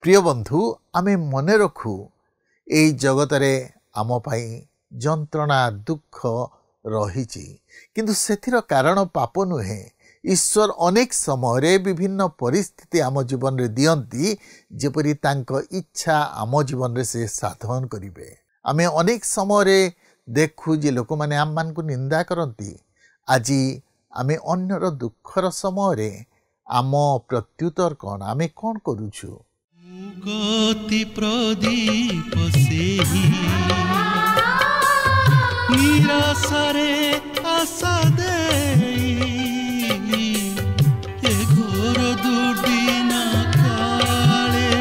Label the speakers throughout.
Speaker 1: प्रिय बंधु आमे मने रखु एई जगतरे आम पाई जंत्रणा दुख रहिछि किंतु सेथिर कारण पाप नुहे। ईश्वर अनेक समय विभिन्न परिस्थिति आम जीवन रे दियंती जेपरि तांको इच्छा आम जीवन रे से साधन करिवे। आमे अनेक समय देखु जे लोक माने आम मान को निंदा करंती। आज आमे अन्यर दुखर समय आम प्रत्युत्तर कौन आमे कौन करूछु।
Speaker 2: गति प्रदीप सेही निराशारे आशा देई ए घोर दुर्दिन काले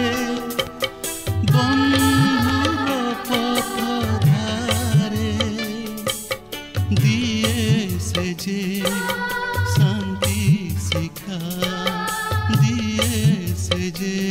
Speaker 2: बंधुर पथ धारे दिए से जे शांति शिखा दिए से जे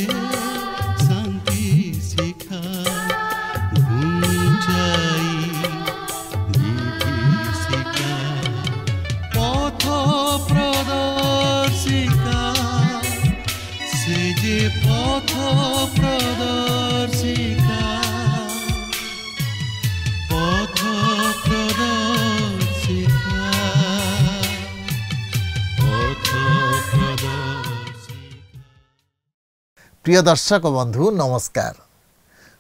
Speaker 1: प्रिय दर्शक बंधु नमस्कार।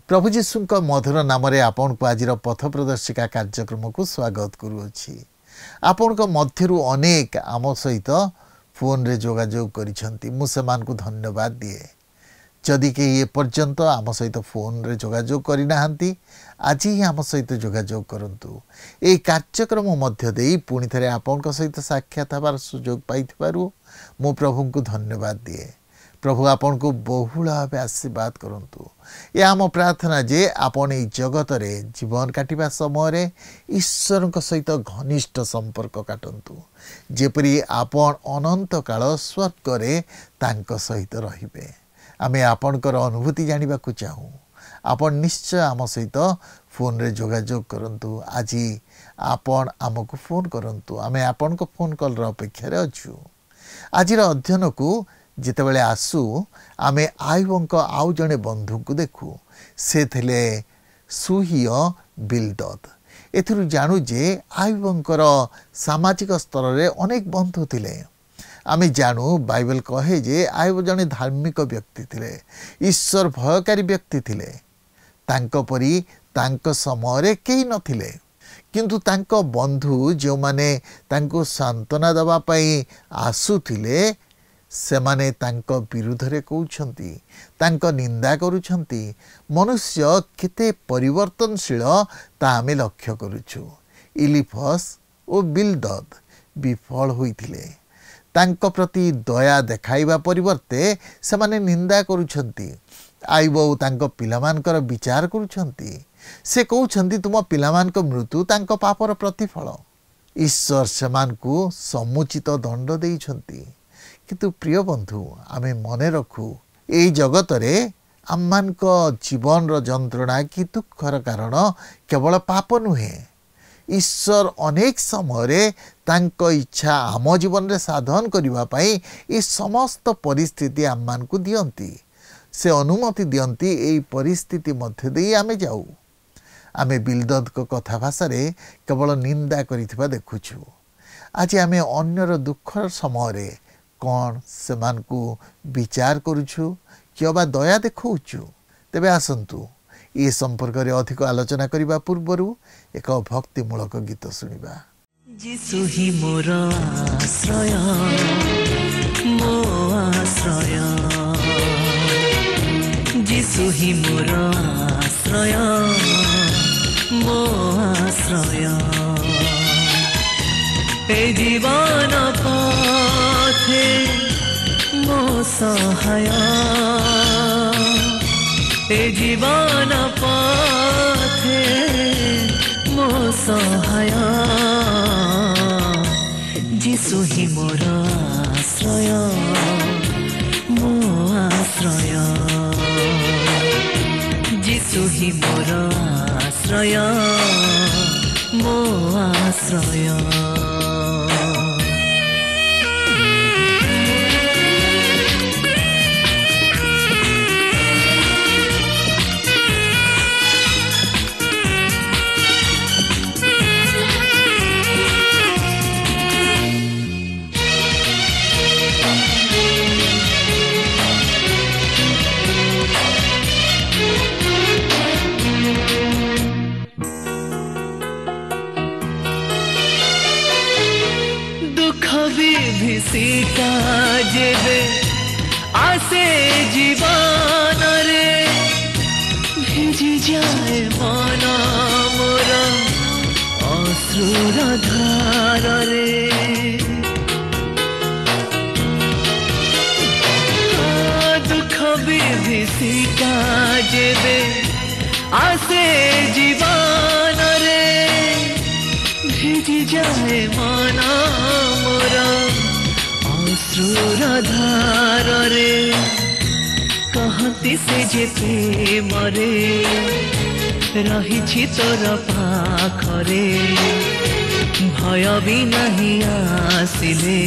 Speaker 1: प्रभु जीशु मधुर नाम आपण को आज पथ प्रदर्शिका कार्यक्रम को स्वागत करुछि। आपण को मध्यरु अनेक आम सहित फोन रे जोगाजोग करिसंती मु सेमान को धन्यवाद दिए। जदि के ये पर्यंत आम सहित फोन रे जोगाजोग करि नाहंती आज ही आम सहित जोगाजोग करंतु। ए कार्यक्रम मध्य देई पुनि थरे आपण को सहित साक्षात हबार सुयोग पाइथिबारु मु प्रभु को धन्यवाद दिए। प्रभु आपन को बहुल भाव आशीर्वाद करंतु। ये आम प्रार्थना जे आपन ई जगत रे जीवन काटिबा समय ईश्वर सहित घनिष्ठ संपर्क काटंतु जेपरि आपन अनंत काल स्वर्ग रे तांक सहित रहिबे। आमे आपनकर अनुभूति जानिबा को चाहू। आपन निश्चय आम सहित फोन रे जोगाजोग करंतु। आज आपन आमको फोन करंतु। आमे आपन को फोन कॉल र अपेक्षा रे अछु। आज अध्ययन को जितेबले आसु आमे आयुबंक आउ जने बंधु को देखु। से थिले सुहिय बिल्दद। एथिरु जानू जे आयुबंकर सामाजिक स्तर रे अनेक बंधु थिले। आमे जानू बाइबल कहे जे आयुब जने धार्मिक व्यक्ति थिले, ईश्वर भयकारी व्यक्ति थिले। तांको परी तांको समय रे केही नथिले किंतु तांको बंधु जो माने तांको सांत्वना दबा पई आसुथिले सेमाने तांको विरुद्ध रे कहउछंती, तांको निंदा करूछंती। मनुष्य केते परिवर्तनशील ता आमे लक्ष्य करूछु। इलिफस ओ बिल्दद विफल होइथिले। तांको प्रति दया देखाइबा परिवर्ते सेमाने निंदा करूछंती। आइबो तांको पिलामानकर विचार करूछंती। से कहउछंती तुम पिलामानक मृत्यु तांको पापर प्रतिफल। ईश्वर सेमानकु समुचित दंड देइछंती। किंतु प्रिय बंधु आमे मने रखु एई जगत रे आम्मान को जीवन रो जंत्रणा कि दुखर कारण केवल पाप नुहे। ईश्वर अनेक समय रे तांको इच्छा आम जीवन रे साधन करिवा पई ए समस्त परिस्थिति आम्मान को दियंती। से अनुमति दियंती एई परिस्थिति मध्य देई आमे जाऊ। आमे बिल्दद को कथा भाषा रे केवल निंदा करिथिबा देखुछु। आज आमे अन्यर दुखर समय रे कौन सेमान को विचार करुछु कि दया देखौछु। तेबे आसंतु ये संपर्क रे अधिक आलोचना करिबा पूर्वरु एक भक्तिमूलक गीत सुनिबा।
Speaker 2: जीसु ही मोर आश्रय मो आश्रय जीसु ही मोर आश्रय मो आश्रय ए जीवन पथे मो सहाय ए जीवन पथे मो सहाय जीसु ही मोर आश्रय मो आश्रय जीसु ही मोर आश्रय मो आश्रय ଶିକା ଯେବେ ଆସେ ଜୀବନରେ ଭିଜି ଯାଏ ମନ ମୋର ଅଶ୍ରୁର ଧାରରେ କହନ୍ତି ସେ ଯେ ପ୍ରେମରେ ରହିଛି ତୋର ପାଖରେ ଭୟ ବି ନାହିଁ ଆସିଲେ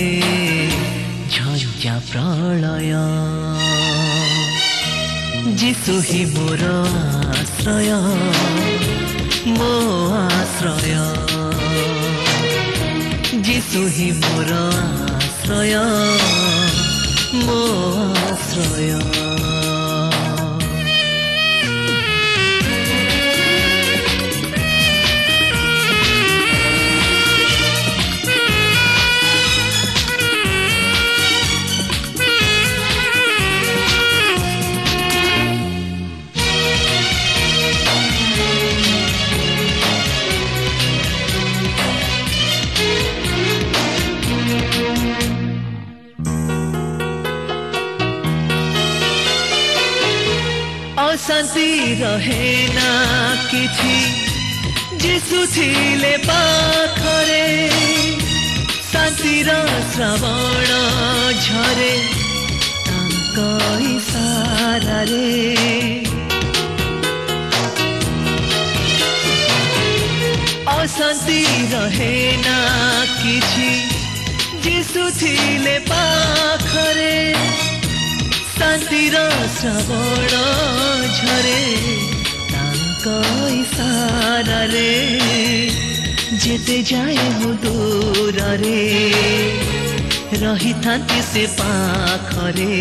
Speaker 2: ଝଞ୍ଜା ପ୍ରଳୟ ଯିଶୁ ହିଁ ମୋର ଆଶ୍ରୟ ମୋ ଆଶ୍ରୟ ଯିଶୁ ହିଁ ମୋର ଆଶ୍ରୟ ମୋ ଆଶ୍ରୟ शांति रहे ना किछि जिसु थिले पाखरे शांतिर श्रावण झरे तांक इशारारे अशांति रहे ना किछि जिसु थिले पाखरे शांतिर श्रावण झरे तांक इशारारे जेते जाए मु दूररे रही थांती से पाखरे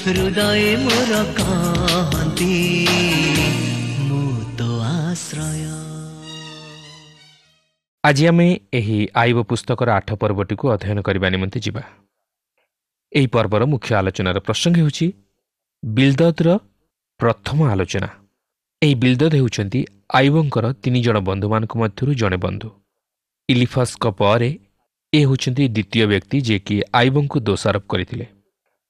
Speaker 2: हृदय मोर कहती मु तो आश्रय।
Speaker 3: आज आम यही आईब पुस्तकर 8 पर्वटी को अध्ययन करने निमंते जिबा। ଏହି ପର୍ବର ମୁଖ୍ୟ ଆଲୋଚନାର ପ୍ରସଙ୍ଗ ହେଉଛି ବିଲ୍ଦଦର ପ୍ରଥମ ଆଲୋଚନା। ଏହି ବିଲ୍ଦଦ ହେଉଛନ୍ତି ଆଇବଙ୍କର 3 ଜଣ ବନ୍ଧୁମାନଙ୍କ ମଧ୍ୟରୁ ଜଣେ ବନ୍ଧୁ। ଇଲିଫାସଙ୍କ ପରେ ଏ ହେଉଛନ୍ତି ଦ୍ୱିତୀୟ ବ୍ୟକ୍ତି ଯିଏକି ଆଇବଙ୍କୁ ଦୋଷାରୋପ କରିଥିଲେ।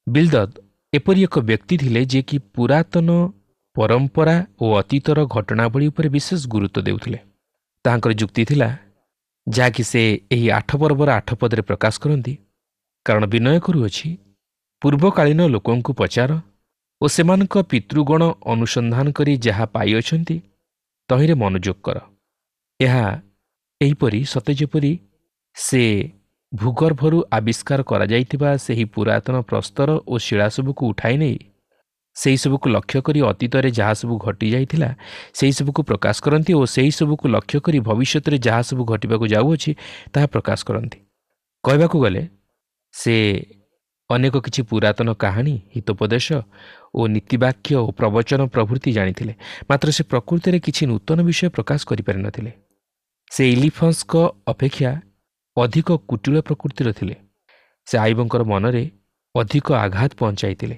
Speaker 3: ବିଲ୍ଦଦ ଏପରି ଏକ ବ୍ୟକ୍ତି ଥିଲେ ଯିଏକି ପୁରାତନ ପରମ୍ପରା ଓ ଅତୀତର ଘଟଣାବଳୀ ଉପରେ ବିଶେଷ ଗୁରୁତ୍ୱ ଦେଉଥିଲେ। ତାହାଙ୍କର ଯୁକ୍ତି ଥିଲା ଯାହାକି ସେ ଏହି 8 ପର୍ବର 8 ପଦରେ ପ୍ରକାଶ କରନ୍ତି। କାରଣ ବିନୟ କରୁଅଛି ପୂର୍ବକାଳୀନ ଲୋକଙ୍କୁ ପଚାର ଓ ସେମାନଙ୍କ ପିତୃଗଣ ଅନୁସନ୍ଧାନ କରି ଯାହା ପାଇଅଛନ୍ତି ତହିଁରେ ମନୋଯୋଗ କର। ଏହା ଏହିପରି ସତେ ଯେପରି ସେ ଭୂଗର୍ଭରୁ ଆବିଷ୍କାର କରାଯାଇଥିବା ସେହି ପୁରାତନ ପ୍ରସ୍ତର ଓ ଶିଳାସବୁକୁ ଉଠାଇ ନେଇ ସେହିସବୁକୁ ଲକ୍ଷ୍ୟ କରି ଅତୀତରେ ଯାହା ସବୁ ଘଟିଯାଇଥିଲା ସେହିସବୁକୁ ପ୍ରକାଶ କରନ୍ତି ଓ ସେହିସବୁକୁ ଲକ୍ଷ୍ୟ କରି ଭବିଷ୍ୟତରେ ଯାହା ସବୁ ଘଟିବାକୁ ଯାଉଅଛି ତାହା ପ୍ରକାଶ କରନ୍ତି। କହିବାକୁ ଗଲେ ସେ ଅନେକ କିଛି ପୁରାତନ କାହାଣୀ, ହିତୋପଦେଶ ଓ ନୀତିବାକ୍ୟ ଓ ପ୍ରବଚନ ପ୍ରଭୃତି ଜାଣିଥିଲେ, ମାତ୍ର ସେ ପ୍ରକୃତିରେ କିଛି ନୂତନ ବିଷୟ ପ୍ରକାଶ କରିପାରିନଥିଲେ। ସେ ଇଲିଫାସଙ୍କ ଅପେକ୍ଷା ଅଧିକ କୁଟିଳ ପ୍ରକୃତିର ଥିଲେ। ସେ ଆଇବଙ୍କର ମନରେ ଅଧିକ ଆଘାତ ପହଞ୍ଚାଇଥିଲେ।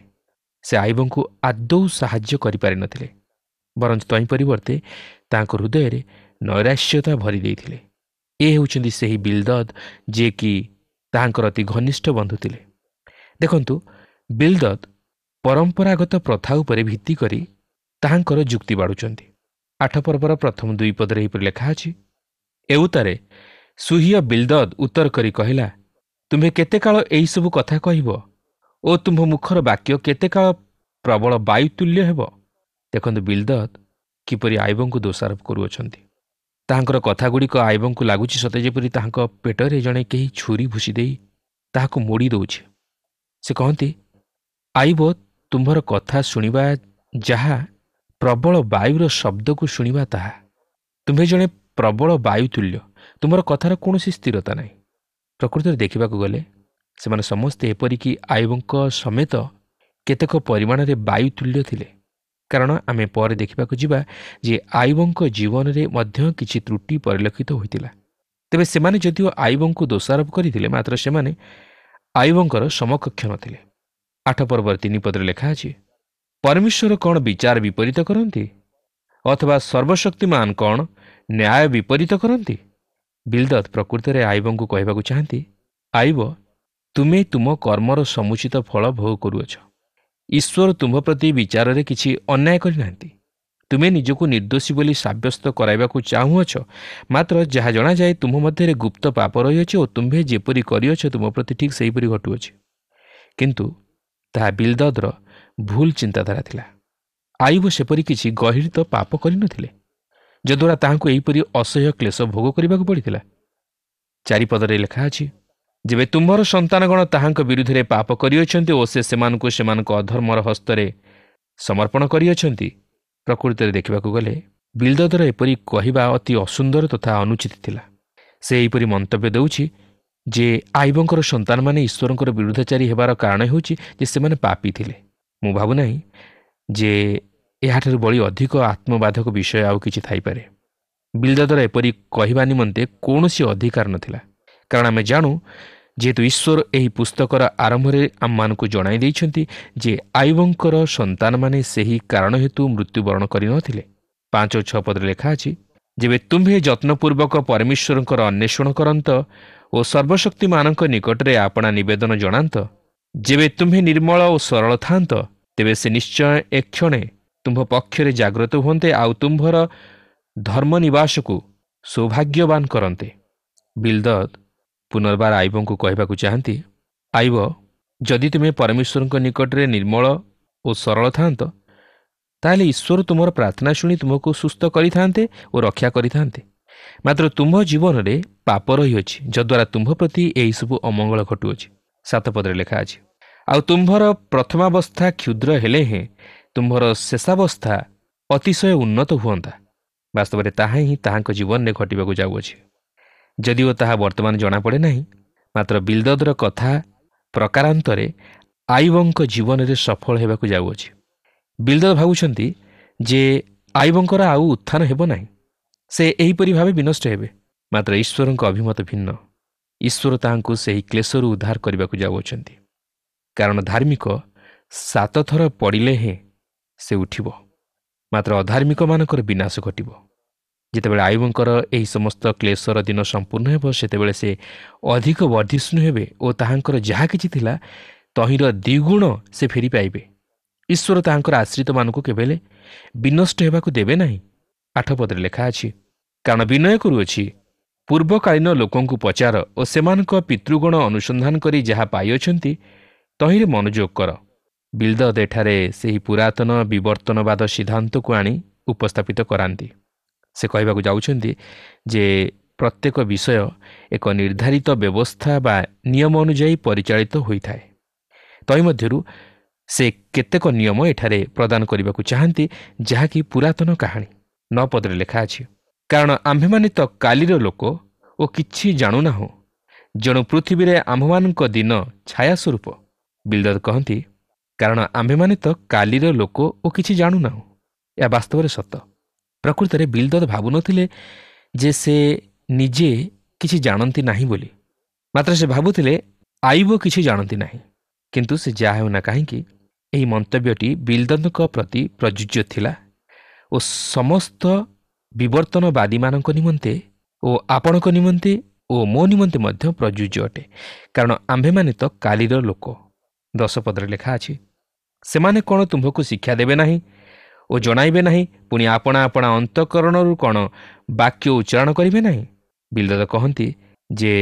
Speaker 3: ସେ ଆଇବଙ୍କୁ ଆଦୌ ସାହାଯ୍ୟ କରିପାରିନଥିଲେ, ବରଂ ତହିଁ ପରିବର୍ତ୍ତେ ତାଙ୍କ ହୃଦୟରେ ନୈରାଶ୍ୟତା ଭରି ଦେଇଥିଲେ। ଏ ହେଉଛନ୍ତି ସେହି ବିଲ୍ଦଦ ଯିଏକି ତାହାଙ୍କର ଅତି ଘନିଷ୍ଠ ବନ୍ଧୁ ଥିଲେ। ଦେଖନ୍ତୁ, ବିଲ୍ଦଦ ପରମ୍ପରାଗତ ପ୍ରଥା ଉପରେ ଭିତ୍ତି କରି ତାହାଙ୍କର ଯୁକ୍ତି ବାଢ଼ୁଛନ୍ତି। 8 ପର୍ବର ପ୍ରଥମ 2 ପଦରେ ଏହିପରି ଲେଖା ଅଛି, ଏଉତାରେ ସୁହିୟ ବିଲ୍ଦଦ ଉତ୍ତର କରି କହିଲା, ତୁମ୍ଭେ କେତେ କାଳ ଏହିସବୁ କଥା କହିବ ଓ ତୁମ୍ଭ ମୁଖର ବାକ୍ୟ କେତେ କାଳ ପ୍ରବଳ ବାୟୁତୁଲ୍ୟ ହେବ? ଦେଖନ୍ତୁ ବିଲ୍ଦଦ କିପରି ଆଇବଙ୍କୁ ଦୋଷାରୋପ କରୁଅଛନ୍ତି। ତାହାଙ୍କର କଥାଗୁଡ଼ିକ ଆଇବଙ୍କୁ ଲାଗୁଛି ସତେ ଯେପରି ତାହାଙ୍କ ପେଟରେ ଜଣେ କେହି ଛୁରୀ ଭୁଷି ଦେଇ ତାହାକୁ ମୋଡ଼ି ଦେଉଛି। ସେ କହନ୍ତି, ଆଇବ, ତୁମ୍ଭର କଥା ଶୁଣିବା ଯାହା, ପ୍ରବଳ ବାୟୁର ଶବ୍ଦକୁ ଶୁଣିବା ତାହା। ତୁମ୍ଭେ ଜଣେ ପ୍ରବଳ ବାୟୁତୁଲ୍ୟ, ତୁମର କଥାର କୌଣସି ସ୍ଥିରତା ନାହିଁ। ପ୍ରକୃତରେ ଦେଖିବାକୁ ଗଲେ ସେମାନେ ସମସ୍ତେ ଏପରିକି ଆଇବଙ୍କ ସମେତ କେତେକ ପରିମାଣରେ ବାୟୁତୁଲ୍ୟ ଥିଲେ। କାରଣ ଆମେ ପରେ ଦେଖିବାକୁ ଯିବା ଯେ ଆଇବଙ୍କ ଜୀବନରେ ମଧ୍ୟ କିଛି ତ୍ରୁଟି ପରିଲକ୍ଷିତ ହୋଇଥିଲା। ତେବେ ସେମାନେ ଯଦିଓ ଆଇବଙ୍କୁ ଦୋଷାରୋପ କରିଥିଲେ, ମାତ୍ର ସେମାନେ ଆଇବଙ୍କର ସମକକ୍ଷ ନଥିଲେ। 8 ପର୍ବର 3 ପଦରେ ଲେଖା ଅଛି, ପରମେଶ୍ୱର କ'ଣ ବିଚାର ବିପରୀତ କରନ୍ତି? ଅଥବା ସର୍ବଶକ୍ତିମାନ କ'ଣ ନ୍ୟାୟ ବିପରୀତ କରନ୍ତି? ବିଲ୍ଦଦ ପ୍ରକୃତରେ ଆଇବଙ୍କୁ କହିବାକୁ ଚାହାନ୍ତି, ଆଇବ, ତୁମେ ତୁମ କର୍ମର ସମୁଚିତ ଫଳ ଭୋଗ କରୁଅଛ। ଈଶ୍ୱର ତୁମ୍ଭ ପ୍ରତି ବିଚାରରେ କିଛି ଅନ୍ୟାୟ କରିନାହାନ୍ତି। ତୁମେ ନିଜକୁ ନିର୍ଦ୍ଦୋଷୀ ବୋଲି ସାବ୍ୟସ୍ତ କରାଇବାକୁ ଚାହୁଁଅଛ, ମାତ୍ର ଯାହା ଜଣାଯାଏ ତୁମ ମଧ୍ୟରେ ଗୁପ୍ତ ପାପ ରହିଅଛି ଓ ତୁମ୍ଭେ ଯେପରି କରିଅଛ ତୁମ ପ୍ରତି ଠିକ୍ ସେହିପରି ଘଟୁଅଛି। କିନ୍ତୁ ତାହା ବିଲ୍ଦଦର ଭୁଲ ଚିନ୍ତାଧାରା ଥିଲା। ଆୟୁବ ସେପରି କିଛି ଗହୀରିତ ପାପ କରିନଥିଲେ, ଯଦ୍ୱାରା ତାହାଙ୍କୁ ଏହିପରି ଅସହ୍ୟ କ୍ଲେଶ ଭୋଗ କରିବାକୁ ପଡ଼ିଥିଲା। ଚାରିପଦରେ ଲେଖା ଅଛି, ଯେବେ ତୁମ୍ଭର ସନ୍ତାନଗଣ ତାହାଙ୍କ ବିରୁଦ୍ଧରେ ପାପ କରିଅଛନ୍ତି ଓ ସେ ସେମାନଙ୍କୁ ସେମାନଙ୍କ ଅଧର୍ମର ହସ୍ତରେ ସମର୍ପଣ କରିଅଛନ୍ତି। ପ୍ରକୃତରେ ଦେଖିବାକୁ ଗଲେ ବିଲ୍ଦଦର ଏପରି କହିବା ଅତି ଅସୁନ୍ଦର ତଥା ଅନୁଚିତ ଥିଲା। ସେ ଏହିପରି ମନ୍ତବ୍ୟ ଦେଉଛି ଯେ ଆୟୁବଙ୍କର ସନ୍ତାନମାନେ ଈଶ୍ୱରଙ୍କର ବିରୁଦ୍ଧଚାରୀ ହେବାର କାରଣ ହେଉଛି ଯେ ସେମାନେ ପାପୀ ଥିଲେ। ମୁଁ ଭାବୁନାହିଁ ଯେ ଏହାଠାରୁ ବଳି ଅଧିକ ଆତ୍ମବାଧକ ବିଷୟ ଆଉ କିଛି ଥାଇପାରେ। ବିଲ୍ଦଦର ଏପରି କହିବା ନିମନ୍ତେ କୌଣସି ଅଧିକାର ନଥିଲା, କାରଣ ଆମେ ଜାଣୁ ଯେହେତୁ ଈଶ୍ୱର ଏହି ପୁସ୍ତକର ଆରମ୍ଭରେ ଆମମାନଙ୍କୁ ଜଣାଇ ଦେଇଛନ୍ତି ଯେ ଆୟୁବଙ୍କର ସନ୍ତାନମାନେ ସେହି କାରଣ ହେତୁ ମୃତ୍ୟୁବରଣ କରିନଥିଲେ। 5 ଓ 6 ପଦରେ ଲେଖା ଅଛି, ଯେବେ ତୁମ୍ଭେ ଯତ୍ନପୂର୍ବକ ପରମେଶ୍ୱରଙ୍କର ଅନ୍ୱେଷଣ କରନ୍ତ ଓ ସର୍ବଶକ୍ତିମାନଙ୍କ ନିକଟରେ ଆପଣା ନିବେଦନ ଜଣାନ୍ତ, ଯେବେ ତୁମ୍ଭେ ନିର୍ମଳ ଓ ସରଳ ଥାନ୍ତ, ତେବେ ସେ ନିଶ୍ଚୟ ଏକ୍ଷଣେ ତୁମ୍ଭ ପକ୍ଷରେ ଜାଗ୍ରତ ହୁଅନ୍ତେ ଆଉ ତୁମ୍ଭର ଧର୍ମନିବାସକୁ ସୌଭାଗ୍ୟବାନ କରନ୍ତେ। ବିଲ୍ଦଦ ପୁନର୍ବାର ଆୟୁବଙ୍କୁ କହିବାକୁ ଚାହାନ୍ତି, ଆୟୁବ, ଯଦି ତୁମେ ପରମେଶ୍ୱରଙ୍କ ନିକଟରେ ନିର୍ମଳ ଓ ସରଳ ଥାନ୍ତ, ତାହେଲେ ଈଶ୍ୱର ତୁମର ପ୍ରାର୍ଥନା ଶୁଣି ତୁମକୁ ସୁସ୍ଥ କରିଥାନ୍ତେ ଓ ରକ୍ଷା କରିଥାନ୍ତେ। ମାତ୍ର ତୁମ୍ଭ ଜୀବନରେ ପାପ ରହିଅଛି, ଯଦ୍ୱାରା ତୁମ୍ଭ ପ୍ରତି ଏହିସବୁ ଅମଙ୍ଗଳ ଘଟୁଅଛି। 7 ପଦରେ ଲେଖା ଅଛି, ଆଉ ତୁମ୍ଭର ପ୍ରଥମାବସ୍ଥା କ୍ଷୁଦ୍ର ହେଲେ ହେଁ ତୁମ୍ଭର ଶେଷାବସ୍ଥା ଅତିଶୟ ଉନ୍ନତ ହୁଅନ୍ତା। ବାସ୍ତବରେ ତାହା ହିଁ ତାହାଙ୍କ ଜୀବନରେ ଘଟିବାକୁ ଯାଉଅଛି, ଯଦିଓ ତାହା ବର୍ତ୍ତମାନ ଜଣାପଡ଼େ ନାହିଁ। ମାତ୍ର ବିଲ୍ଦଦର କଥା ପ୍ରକାରାନ୍ତରେ ଆୟୁବଙ୍କ ଜୀବନରେ ସଫଳ ହେବାକୁ ଯାଉଅଛି। ବିଲ୍ଦଦ ଭାବୁଛନ୍ତି ଯେ ଆୟୁବଙ୍କର ଆଉ ଉତ୍ଥାନ ହେବ ନାହିଁ, ସେ ଏହିପରି ଭାବେ ବିନଷ୍ଟ ହେବେ। ମାତ୍ର ଈଶ୍ୱରଙ୍କ ଅଭିମତ ଭିନ୍ନ। ଈଶ୍ୱର ତାହାଙ୍କୁ ସେହି କ୍ଲେଶରୁ ଉଦ୍ଧାର କରିବାକୁ ଯାଉଅଛନ୍ତି, କାରଣ ଧାର୍ମିକ 7 ଥର ପଡ଼ିଲେ ହେଁ ସେ ଉଠିବ, ମାତ୍ର ଅଧାର୍ମିକମାନଙ୍କର ବିନାଶ ଘଟିବ। ଯେତେବେଳେ ଆୟୁବଙ୍କର ଏହି ସମସ୍ତ କ୍ଲେଶର ଦିନ ସମ୍ପୂର୍ଣ୍ଣ ହେବ, ସେତେବେଳେ ସେ ଅଧିକ ବର୍ଦ୍ଧିଷ୍ଣୁ ହେବେ ଓ ତାହାଙ୍କର ଯାହା କିଛି ଥିଲା ତହିଁର ଦ୍ୱିଗୁଣ ସେ ଫେରି ପାଇବେ। ଈଶ୍ୱର ତାହାଙ୍କର ଆଶ୍ରିତମାନଙ୍କୁ କେବେହେଲେ ବିନଷ୍ଟ ହେବାକୁ ଦେବେ ନାହିଁ। 8 ପଦରେ ଲେଖା ଅଛି, କାରଣ ବିନୟ କରୁଅଛି, ପୂର୍ବକାଳୀନ ଲୋକଙ୍କୁ ପଚାର ଓ ସେମାନଙ୍କ ପିତୃଗଣ ଅନୁସନ୍ଧାନ କରି ଯାହା ପାଇଅଛନ୍ତି ତହିଁରେ ମନୋଯୋଗ କର। ବିଲ୍ଦଦ ଏଠାରେ ସେହି ପୁରାତନ ବିବର୍ତ୍ତନବାଦ ସିଦ୍ଧାନ୍ତକୁ ଆଣି ଉପସ୍ଥାପିତ କରାନ୍ତି। ସେ କହିବାକୁ ଯାଉଛନ୍ତି ଯେ ପ୍ରତ୍ୟେକ ବିଷୟ ଏକ ନିର୍ଦ୍ଧାରିତ ବ୍ୟବସ୍ଥା ବା ନିୟମ ଅନୁଯାୟୀ ପରିଚାଳିତ ହୋଇଥାଏ। ତହିଁମଧ୍ୟରୁ ସେ କେତେକ ନିୟମ ଏଠାରେ ପ୍ରଦାନ କରିବାକୁ ଚାହାନ୍ତି, ଯାହାକି ପୁରାତନ କାହାଣୀ। 9 ପଦରେ ଲେଖା ଅଛି, କାରଣ ଆମ୍ଭେମାନେ ତ କାଲିର ଲୋକ ଓ କିଛି ଜାଣୁନାହୁଁ, ଜଣୁ ପୃଥିବୀରେ ଆମ୍ଭମାନଙ୍କ ଦିନ ଛାୟା ସ୍ୱରୂପ। ବିଲ୍ଦଦ କହନ୍ତି, କାରଣ ଆମ୍ଭେମାନେ ତ କାଲିର ଲୋକ ଓ କିଛି ଜାଣୁନାହୁଁ। ଏହା ବାସ୍ତବରେ ସତ। ପ୍ରକୃତରେ ବିଲ୍ଦଦ ଭାବୁନଥିଲେ ଯେ ସେ ନିଜେ କିଛି ଜାଣନ୍ତି ନାହିଁ ବୋଲି, ମାତ୍ର ସେ ଭାବୁଥିଲେ ଆୟୁବ କିଛି ଜାଣନ୍ତି ନାହିଁ। କିନ୍ତୁ ସେ ଯାହା ହେଉନା କାହିଁକି, ଏହି ମନ୍ତବ୍ୟଟି ବିଲ୍ଦଦଙ୍କ ପ୍ରତି ପ୍ରଯୁଜ୍ୟ ଥିଲା ଓ ସମସ୍ତ ବିବର୍ତ୍ତନବାଦୀମାନଙ୍କ ନିମନ୍ତେ ଓ ଆପଣଙ୍କ ନିମନ୍ତେ ଓ ମୋ ନିମନ୍ତେ ମଧ୍ୟ ପ୍ରଯୁଜ୍ୟ ଅଟେ, କାରଣ ଆମ୍ଭେମାନେ ତ କାଲିର ଲୋକ। 10 ପଦରେ ଲେଖା ଅଛି, ସେମାନେ କ'ଣ ତୁମ୍ଭକୁ ଶିକ୍ଷା ଦେବେ ନାହିଁ ଓ ଜଣାଇବେ ନାହିଁ, ପୁଣି ଆପଣା ଆପଣା ଅନ୍ତଃକରଣରୁ କ'ଣ ବାକ୍ୟ ଉଚ୍ଚାରଣ କରିବେ ନାହିଁ? ବିଲ୍ଦଦ କହନ୍ତି ଯେ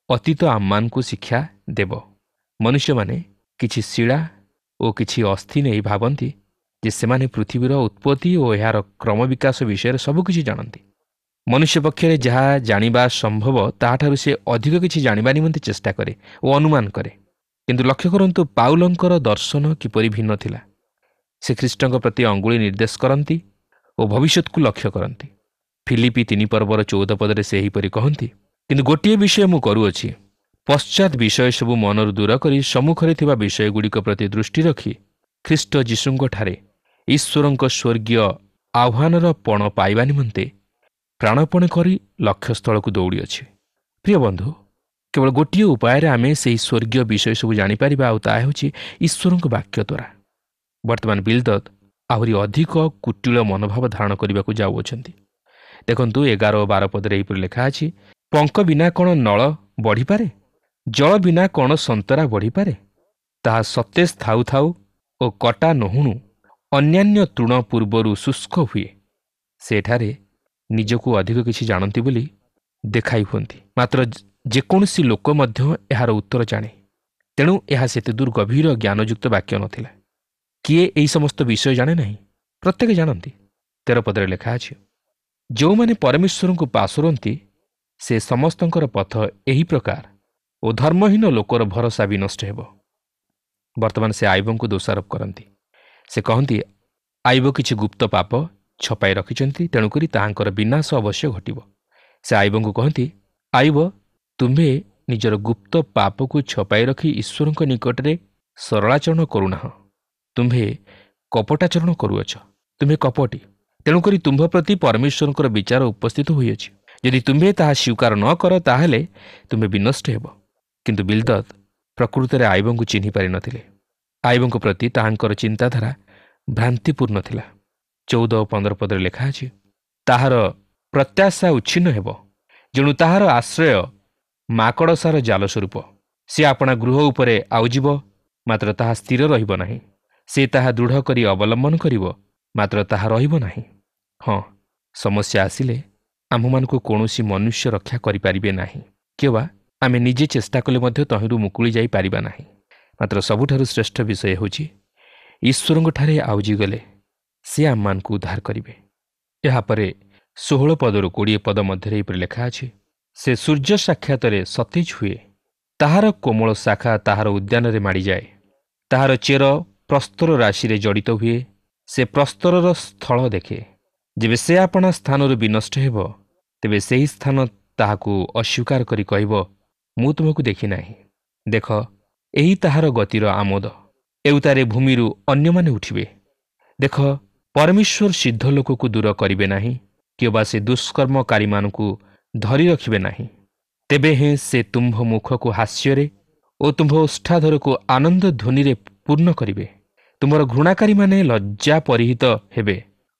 Speaker 3: ଅତୀତ ଆମମାନଙ୍କୁ ଶିକ୍ଷା ଦେବ। ମନୁଷ୍ୟମାନେ କିଛି ଶିଳା ଓ କିଛି ଅସ୍ଥି ନେଇ ଭାବନ୍ତି ଯେ ସେମାନେ ପୃଥିବୀର ଉତ୍ପତ୍ତି ଓ ଏହାର କ୍ରମ ବିକାଶ ବିଷୟରେ ସବୁକିଛି ଜାଣନ୍ତି। ମନୁଷ୍ୟ ପକ୍ଷରେ ଯାହା ଜାଣିବା ସମ୍ଭବ ତାହାଠାରୁ ସେ ଅଧିକ କିଛି ଜାଣିବା ନିମନ୍ତେ ଚେଷ୍ଟା କରେ ଓ ଅନୁମାନ କରେ। କିନ୍ତୁ ଲକ୍ଷ୍ୟ କରନ୍ତୁ ପାଉଲଙ୍କର ଦର୍ଶନ କିପରି ଭିନ୍ନ ଥିଲା। ସେ ଖ୍ରୀଷ୍ଟଙ୍କ ପ୍ରତି ଅଙ୍ଗୁଳି ନିର୍ଦ୍ଦେଶ କରନ୍ତି ଓ ଭବିଷ୍ୟତକୁ ଲକ୍ଷ୍ୟ କରନ୍ତି। ଫିଲିପି 3 ପର୍ବର 14 ପଦରେ ସେ ଏହିପରି କହନ୍ତି, କିନ୍ତୁ ଗୋଟିଏ ବିଷୟ ମୁଁ କରୁଅଛି, ପଶ୍ଚାତ୍ ବିଷୟ ସବୁ ମନରୁ ଦୂର କରି ସମ୍ମୁଖରେ ଥିବା ବିଷୟଗୁଡ଼ିକ ପ୍ରତି ଦୃଷ୍ଟି ରଖି ଖ୍ରୀଷ୍ଟ ଯୀଶୁଙ୍କଠାରେ ଈଶ୍ୱରଙ୍କ ସ୍ୱର୍ଗୀୟ ଆହ୍ୱାନର ପଣ ପାଇବା ନିମନ୍ତେ ପ୍ରାଣପଣ କରି ଲକ୍ଷ୍ୟସ୍ଥଳକୁ ଦୌଡ଼ିଅଛି। ପ୍ରିୟ ବନ୍ଧୁ, କେବଳ ଗୋଟିଏ ଉପାୟରେ ଆମେ ସେହି ସ୍ୱର୍ଗୀୟ ବିଷୟ ସବୁ ଜାଣିପାରିବା, ଆଉ ତାହା ହେଉଛି ଈଶ୍ୱରଙ୍କ ବାକ୍ୟ ଦ୍ୱାରା। ବର୍ତ୍ତମାନ ବିଲ୍ଦଦ ଆହୁରି ଅଧିକ କୁଟିଳ ମନୋଭାବ ଧାରଣ କରିବାକୁ ଯାଉଅଛନ୍ତି। ଦେଖନ୍ତୁ 11 ଓ 12 ପଦରେ ଏହିପରି ଲେଖା ଅଛି, ପଙ୍କ ବିନା କ'ଣ ନଳ ବଢ଼ିପାରେ? ଜଳ ବିନା କ'ଣ ସନ୍ତରା ବଢ଼ିପାରେ? ତାହା ସତେଜ ଥାଉ ଥାଉ ଓ ଓ କଟା ନହୁଣୁ ଅନ୍ୟାନ୍ୟ ତୃଣ ପୂର୍ବରୁ ଶୁଷ୍କ ହୁଏ, ସେଠାରେ ନିଜକୁ ଅଧିକ କିଛି ଜାଣନ୍ତି ବୋଲି ଦେଖାଇ ହୁଅନ୍ତି। ମାତ୍ର ଯେକୌଣସି ଲୋକ ମଧ୍ୟ ଏହାର ଉତ୍ତର ଜାଣେ। ତେଣୁ ଏହା ସେତେଦୂର ଗଭୀର ଜ୍ଞାନଯୁକ୍ତ ବାକ୍ୟ ନଥିଲା। କିଏ ଏହି ସମସ୍ତ ବିଷୟ ଜାଣେ ନାହିଁ? ପ୍ରତ୍ୟେକ ଜାଣନ୍ତି। 13 ପଦରେ ଲେଖା ଅଛି, ଯେଉଁମାନେ ପରମେଶ୍ୱରଙ୍କୁ ପାଶୋରନ୍ତି ସେ ସମସ୍ତଙ୍କର ପଥ ଏହି ପ୍ରକାର, ଓ ଧର୍ମହୀନ ଲୋକର ଭରସା ବିନଷ୍ଟ ହେବ। ବର୍ତ୍ତମାନ ସେ ଆଇବଙ୍କୁ ଦୋଷାରୋପ କରନ୍ତି। ସେ କହନ୍ତି ଆଇବ କିଛି ଗୁପ୍ତ ପାପ ଛପାଇ ରଖିଛନ୍ତି, ତେଣୁକରି ତାହାଙ୍କର ବିନାଶ ଅବଶ୍ୟ ଘଟିବ। ସେ ଆଇବଙ୍କୁ କହନ୍ତି, ଆଇବ ତୁମ୍ଭେ ନିଜର ଗୁପ୍ତ ପାପକୁ ଛପାଇ ରଖି ଈଶ୍ୱରଙ୍କ ନିକଟରେ ସରଳାଚରଣ କରୁନାହଁ। ତୁମ୍ଭେ କପଟାଚରଣ କରୁଅଛ। ତୁମ୍ଭେ କପଟି। ତେଣୁକରି ତୁମ୍ଭ ପ୍ରତି ପରମେଶ୍ୱରଙ୍କର ବିଚାର ଉପସ୍ଥିତ ହୋଇଅଛି। ଯଦି ତୁମ୍ଭେ ତାହା ସ୍ୱୀକାର ନ କର, ତାହେଲେ ତୁମ୍ଭେ ବିନଷ୍ଟ ହେବ। କିନ୍ତୁ ବିଲଦଦ ପ୍ରକୃତରେ ଆଇବଙ୍କୁ ଚିହ୍ନି ପାରିନଥିଲେ। ଆଇବଙ୍କ ପ୍ରତି ତାହାଙ୍କର ଚିନ୍ତାଧାରା ଭ୍ରାନ୍ତିପୂର୍ଣ୍ଣ ଥିଲା। 14 ଓ 15 ପଦରେ ଲେଖା ଅଛି, ତାହାର ପ୍ରତ୍ୟାଶା ଉଚ୍ଛିନ୍ନ ହେବ, ଯେଣୁ ତାହାର ଆଶ୍ରୟ ମାକଡ଼ସାର ଜାଲ ସ୍ୱରୂପ। ସେ ଆପଣା ଗୃହ ଉପରେ ଆଉଜିବ, ମାତ୍ର ତାହା ସ୍ଥିର ରହିବ ନାହିଁ। ସେ ତାହା ଦୃଢ଼ କରି ଅବଲମ୍ବନ କରିବ, ମାତ୍ର ତାହା ରହିବ ନାହିଁ। ହଁ, ସମସ୍ୟା ଆସିଲେ ଆମ୍ଭମାନଙ୍କୁ କୌଣସି ମନୁଷ୍ୟ ରକ୍ଷା କରିପାରିବେ ନାହିଁ, କିମ୍ବା ଆମେ ନିଜେ ଚେଷ୍ଟା କଲେ ମଧ୍ୟ ତହିଁରୁ ମୁକୁଳି ଯାଇପାରିବା ନାହିଁ। ମାତ୍ର ସବୁଠାରୁ ଶ୍ରେଷ୍ଠ ବିଷୟ ହେଉଛି ଈଶ୍ୱରଙ୍କଠାରେ ଆଉଜିଗଲେ ସେ ଆମମାନଙ୍କୁ ଉଦ୍ଧାର କରିବେ। ଏହାପରେ 16 ପଦରୁ 20 ପଦ ମଧ୍ୟରେ ଏପରି ଲେଖା ଅଛି, ସେ ସୂର୍ଯ୍ୟ ସାକ୍ଷାତରେ ସତେଜ ହୁଏ, ତାହାର କୋମଳ ଶାଖା ତାହାର ଉଦ୍ୟାନରେ ମାଡ଼ିଯାଏ, ତାହାର ଚେର ପ୍ରସ୍ତର ରାଶିରେ ଜଡ଼ିତ ହୁଏ। ସେ ପ୍ରସ୍ତରର ସ୍ଥଳ ଦେଖେ। ଯେବେ ସେ ଆପଣା ସ୍ଥାନରୁ ବିନଷ୍ଟ ହେବ, ତେବେ ସେହି ସ୍ଥାନ ତାହାକୁ ଅସ୍ୱୀକାର କରି କହିବ, ମୁଁ ତୁମକୁ ଦେଖି ନାହିଁ। ଦେଖ, ଏହି ତାହାର ଗତିର ଆମୋଦ, ଏଉତାରେ ଭୂମିରୁ ଅନ୍ୟମାନେ ଉଠିବେ। ଦେଖ, ପରମେଶ୍ୱର ସିଦ୍ଧ ଲୋକକୁ ଦୂର କରିବେ ନାହିଁ, କିମ୍ବା ସେ ଦୁଷ୍କର୍ମକାରୀମାନଙ୍କୁ ଧରି ରଖିବେ ନାହିଁ। ତେବେ ହିଁ ସେ ତୁମ୍ଭ ମୁଖକୁ ହାସ୍ୟରେ ଓ ତୁମ୍ଭ ଓଷ୍ଠାଧରକୁ ଆନନ୍ଦ ଧ୍ୱନିରେ ପୂର୍ଣ୍ଣ କରିବେ। ତୁମର ଘୃଣାକାରୀମାନେ ଲଜ୍ଜା ପରିହିତ ହେବେ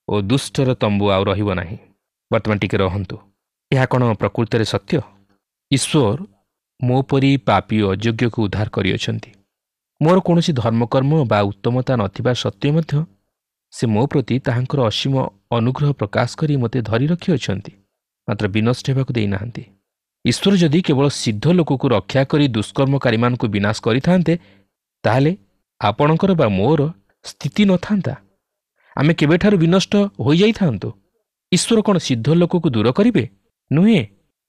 Speaker 3: ଓ ଦୁଷ୍ଟର ତମ୍ବୁ ଆଉ ରହିବ ନାହିଁ। ବର୍ତ୍ତମାନ ଟିକେ ରହନ୍ତୁ। ଏହା କ'ଣ ପ୍ରକୃତରେ ସତ୍ୟ? ଈଶ୍ୱର ମୋ ପରି ପାପୀ ଅଯୋଗ୍ୟକୁ ଉଦ୍ଧାର କରିଅଛନ୍ତି। ମୋର କୌଣସି ଧର୍ମକର୍ମ ବା ଉତ୍ତମତା ନଥିବା ସତ୍ତ୍ୱେ ମଧ୍ୟ ସେ ମୋ ପ୍ରତି ତାହାଙ୍କର ଅସୀମ ଅନୁଗ୍ରହ ପ୍ରକାଶ କରି ମୋତେ ଧରି ରଖିଅଛନ୍ତି, ମାତ୍ର ବିନଷ୍ଟ ହେବାକୁ ଦେଇନାହାନ୍ତି। ଈଶ୍ୱର ଯଦି କେବଳ ସିଦ୍ଧ ଲୋକକୁ ରକ୍ଷା କରି ଦୁଷ୍କର୍ମକାରୀମାନଙ୍କୁ ବିନାଶ କରିଥାନ୍ତେ, ତାହେଲେ ଆପଣଙ୍କର ବା ମୋର ସ୍ଥିତି ନଥାନ୍ତା। ଆମେ କେବେଠାରୁ ବିନଷ୍ଟ ହୋଇଯାଇଥାନ୍ତୁ। ଈଶ୍ୱର କ'ଣ ସିଦ୍ଧ ଲୋକକୁ ଦୂର କରିବେ? ନୁହେଁ,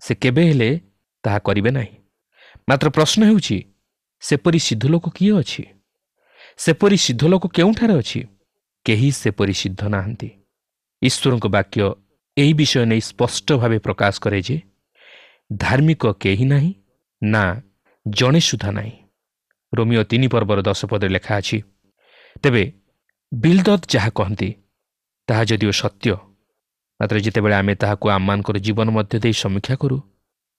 Speaker 3: ସେ କେବେ ହେଲେ ତାହା କରିବେ ନାହିଁ। ମାତ୍ର ପ୍ରଶ୍ନ ହେଉଛି, ସେପରି ସିଦ୍ଧ ଲୋକ କିଏ ଅଛି? ସେପରି ସିଦ୍ଧ ଲୋକ କେଉଁଠାରେ ଅଛି? କେହି ସେପରି ସିଦ୍ଧ ନାହାନ୍ତି। ଈଶ୍ୱରଙ୍କ ବାକ୍ୟ ଏହି ବିଷୟ ନେଇ ସ୍ପଷ୍ଟ ଭାବେ ପ୍ରକାଶ କରେ ଯେ ଧାର୍ମିକ କେହି ନାହିଁ, ନା ଜଣେ ସୁଦ୍ଧା ନାହିଁ। ରୋମିଓ 3 ପର୍ବର 10 ପଦରେ ଲେଖା ଅଛି, ତେବେ ବିଲଦଦ ଯାହା କହନ୍ତି ତାହା ଯଦିଓ ସତ୍ୟ, ମାତ୍ର ଯେତେବେଳେ ଆମେ ତାହାକୁ ଆମମାନଙ୍କର ଜୀବନ ମଧ୍ୟ ଦେଇ ସମୀକ୍ଷା କରୁ,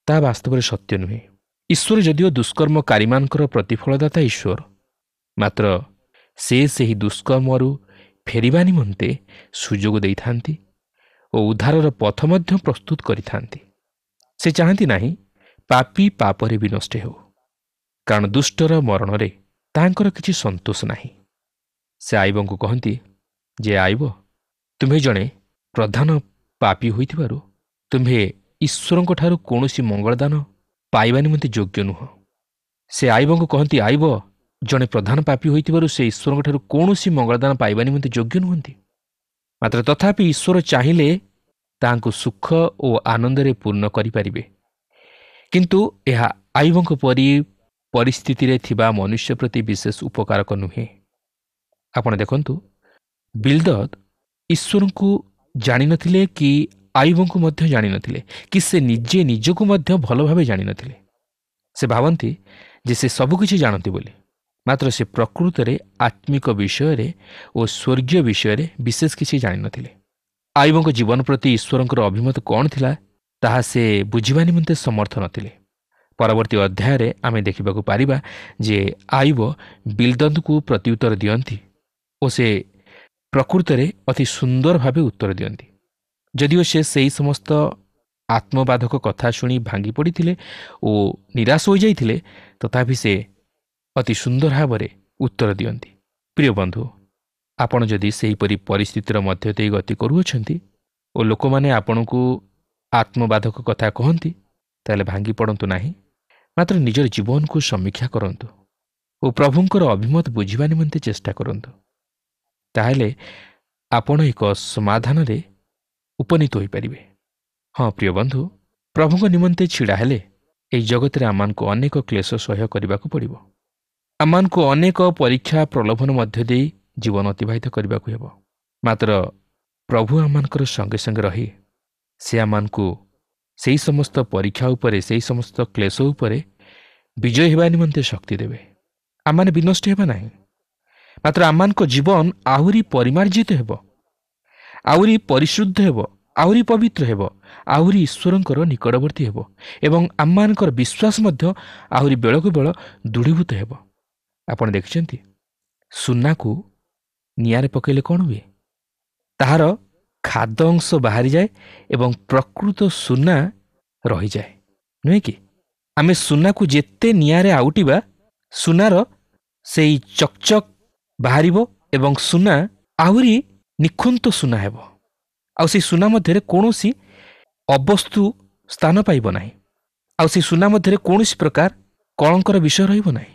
Speaker 3: ତାହା ବାସ୍ତବରେ ସତ୍ୟ ନୁହେଁ। ଈଶ୍ୱର ଯଦିଓ ଦୁଷ୍କର୍ମକାରୀମାନଙ୍କର ପ୍ରତିଫଳଦାତା ଈଶ୍ୱର, ମାତ୍ର ସେ ସେହି ଦୁଷ୍କର୍ମରୁ ଫେରିବା ନିମନ୍ତେ ସୁଯୋଗ ଦେଇଥାନ୍ତି ଓ ଉଦ୍ଧାରର ପଥ ମଧ୍ୟ ପ୍ରସ୍ତୁତ କରିଥାନ୍ତି। ସେ ଚାହାନ୍ତି ନାହିଁ ପାପୀ ପାପରେ ବିନଷ୍ଟ ହେଉ, କାରଣ ଦୁଷ୍ଟର ମରଣରେ ତାହାଙ୍କର କିଛି ସନ୍ତୋଷ ନାହିଁ। ସେ ଆଇବଙ୍କୁ କହନ୍ତି ଯେ ଆଇବ, ତୁମ୍ଭେ ଜଣେ ପ୍ରଧାନ ପାପୀ ହୋଇଥିବାରୁ ତୁମ୍ଭେ ଈଶ୍ୱରଙ୍କଠାରୁ କୌଣସି ମଙ୍ଗଳଦାନ ପାଇବା ନିମନ୍ତେ ଯୋଗ୍ୟ ନୁହଁ। ସେ ଆଇବଙ୍କୁ କହନ୍ତି, ଆଇବ ଜଣେ ପ୍ରଧାନ ପାପୀ ହୋଇଥିବାରୁ ସେ ଈଶ୍ୱରଙ୍କଠାରୁ କୌଣସି ମଙ୍ଗଳଦାନ ପାଇବା ନିମନ୍ତେ ଯୋଗ୍ୟ ନୁହନ୍ତି। ମାତ୍ର ତଥାପି ଈଶ୍ୱର ଚାହିଁଲେ ତାହାଙ୍କୁ ସୁଖ ଓ ଆନନ୍ଦରେ ପୂର୍ଣ୍ଣ କରିପାରିବେ। କିନ୍ତୁ ଏହା ଆଇବଙ୍କ ପରି ପରିସ୍ଥିତିରେ ଥିବା ମନୁଷ୍ୟ ପ୍ରତି ବିଶେଷ ଉପକାରକ ନୁହେଁ। ଆପଣ ଦେଖନ୍ତୁ, ବିଲଦଦ ଈଶ୍ୱରଙ୍କୁ ଜାଣିନଥିଲେ କି ଆଇବଙ୍କୁ ମଧ୍ୟ ଜାଣିନଥିଲେ, କି ସେ ନିଜେ ନିଜକୁ ମଧ୍ୟ ଭଲ ଭାବେ ଜାଣିନଥିଲେ। ସେ ଭାବନ୍ତି ଯେ ସେ ସବୁକିଛି ଜାଣନ୍ତି ବୋଲି, ମାତ୍ର ସେ ପ୍ରକୃତରେ ଆତ୍ମିକ ବିଷୟରେ ଓ ସ୍ୱର୍ଗୀୟ ବିଷୟରେ ବିଶେଷ କିଛି ଜାଣିନଥିଲେ। ଆଇବଙ୍କ ଜୀବନ ପ୍ରତି ଈଶ୍ୱରଙ୍କର ଅଭିମତ କ'ଣ ଥିଲା, ତାହା ସେ ବୁଝିବା ନିମନ୍ତେ ସମର୍ଥ ନଥିଲେ। ପରବର୍ତ୍ତୀ ଅଧ୍ୟାୟରେ ଆମେ ଦେଖିବାକୁ ପାରିବା ଯେ ଆଇବ ବିଲଦଦଙ୍କୁ ପ୍ରତ୍ୟୁତ୍ତର ଦିଅନ୍ତି ଓ ସେ ପ୍ରକୃତରେ ଅତି ସୁନ୍ଦର ଭାବେ ଉତ୍ତର ଦିଅନ୍ତି। ଯଦିଓ ସେ ସେହି ସମସ୍ତ ଆତ୍ମବାଧକ କଥା ଶୁଣି ଭାଙ୍ଗି ପଡ଼ିଥିଲେ ଓ ନିରାଶ ହୋଇଯାଇଥିଲେ, ତଥାପି ସେ ଅତି ସୁନ୍ଦର ଭାବରେ ଉତ୍ତର ଦିଅନ୍ତି। ପ୍ରିୟ ବନ୍ଧୁ, ଆପଣ ଯଦି ସେହିପରି ପରିସ୍ଥିତିର ମଧ୍ୟ ଦେଇ ଗତି କରୁଅଛନ୍ତି ଓ ଲୋକମାନେ ଆପଣଙ୍କୁ ଆତ୍ମବାଧକ କଥା କହନ୍ତି, ତାହେଲେ ଭାଙ୍ଗି ପଡ଼ନ୍ତୁ ନାହିଁ। ମାତ୍ର ନିଜର ଜୀବନକୁ ସମୀକ୍ଷା କରନ୍ତୁ ଓ ପ୍ରଭୁଙ୍କର ଅଭିମତ ବୁଝିବା ନିମନ୍ତେ ଚେଷ୍ଟା କରନ୍ତୁ। ତାହେଲେ ଆପଣ ଏକ ସମାଧାନରେ ଉପନୀତ ହୋଇପାରିବେ। ହଁ ପ୍ରିୟ ବନ୍ଧୁ, ପ୍ରଭୁଙ୍କ ନିମନ୍ତେ ଛିଡ଼ା ହେଲେ ଏହି ଜଗତରେ ଆମମାନଙ୍କୁ ଅନେକ କ୍ଲେଶ ସହ୍ୟ କରିବାକୁ ପଡ଼ିବ। ଆମମାନଙ୍କୁ ଅନେକ ପରୀକ୍ଷା ପ୍ରଲୋଭନ ମଧ୍ୟ ଦେଇ ଜୀବନ ଅତିବାହିତ କରିବାକୁ ହେବ। ମାତ୍ର ପ୍ରଭୁ ଆମମାନଙ୍କର ସଙ୍ଗେ ସଙ୍ଗେ ରହି ସେ ଆମମାନଙ୍କୁ ସେହି ସମସ୍ତ ପରୀକ୍ଷା ଉପରେ, ସେହି ସମସ୍ତ କ୍ଲେଶ ଉପରେ ବିଜୟ ହେବା ନିମନ୍ତେ ଶକ୍ତି ଦେବେ। ଆମମାନେ ବିନଷ୍ଟ ହେବା ନାହିଁ, ମାତ୍ର ଆମମାନଙ୍କ ଜୀବନ ଆହୁରି ପରିମାର୍ଜିତ ହେବ, ଆହୁରି ପରିଶୁଦ୍ଧ ହେବ, ଆହୁରି ପବିତ୍ର ହେବ, ଆହୁରି ଈଶ୍ୱରଙ୍କର ନିକଟବର୍ତ୍ତୀ ହେବ ଏବଂ ଆମମାନଙ୍କର ବିଶ୍ୱାସ ମଧ୍ୟ ଆହୁରି ବେଳକୁ ବେଳ ଦୃଢ଼ୀଭୂତ ହେବ। ଆପଣ ଦେଖିଛନ୍ତି, ସୁନାକୁ ନିଆଁରେ ପକାଇଲେ କ'ଣ ହୁଏ? ତାହାର ଖାଦ ଅଂଶ ବାହାରିଯାଏ ଏବଂ ପ୍ରକୃତ ସୁନା ରହିଯାଏ, ନୁହେଁ କି? ଆମେ ସୁନାକୁ ଯେତେ ନିଆଁରେ ଆଉଟିବା, ସୁନାର ସେଇ ଚକଚକ୍ ବାହାରିବ ଏବଂ ସୁନା ଆହୁରି ନିଖୁନ୍ତ ସୁନା ହେବ। ଆଉ ସେହି ସୁନା ମଧ୍ୟରେ କୌଣସି ଅବସ୍ତୁ ସ୍ଥାନ ପାଇବ ନାହିଁ। ଆଉ ସେହି ସୁନା ମଧ୍ୟରେ କୌଣସି ପ୍ରକାର କଳଙ୍କର ବିଷୟ ରହିବ ନାହିଁ,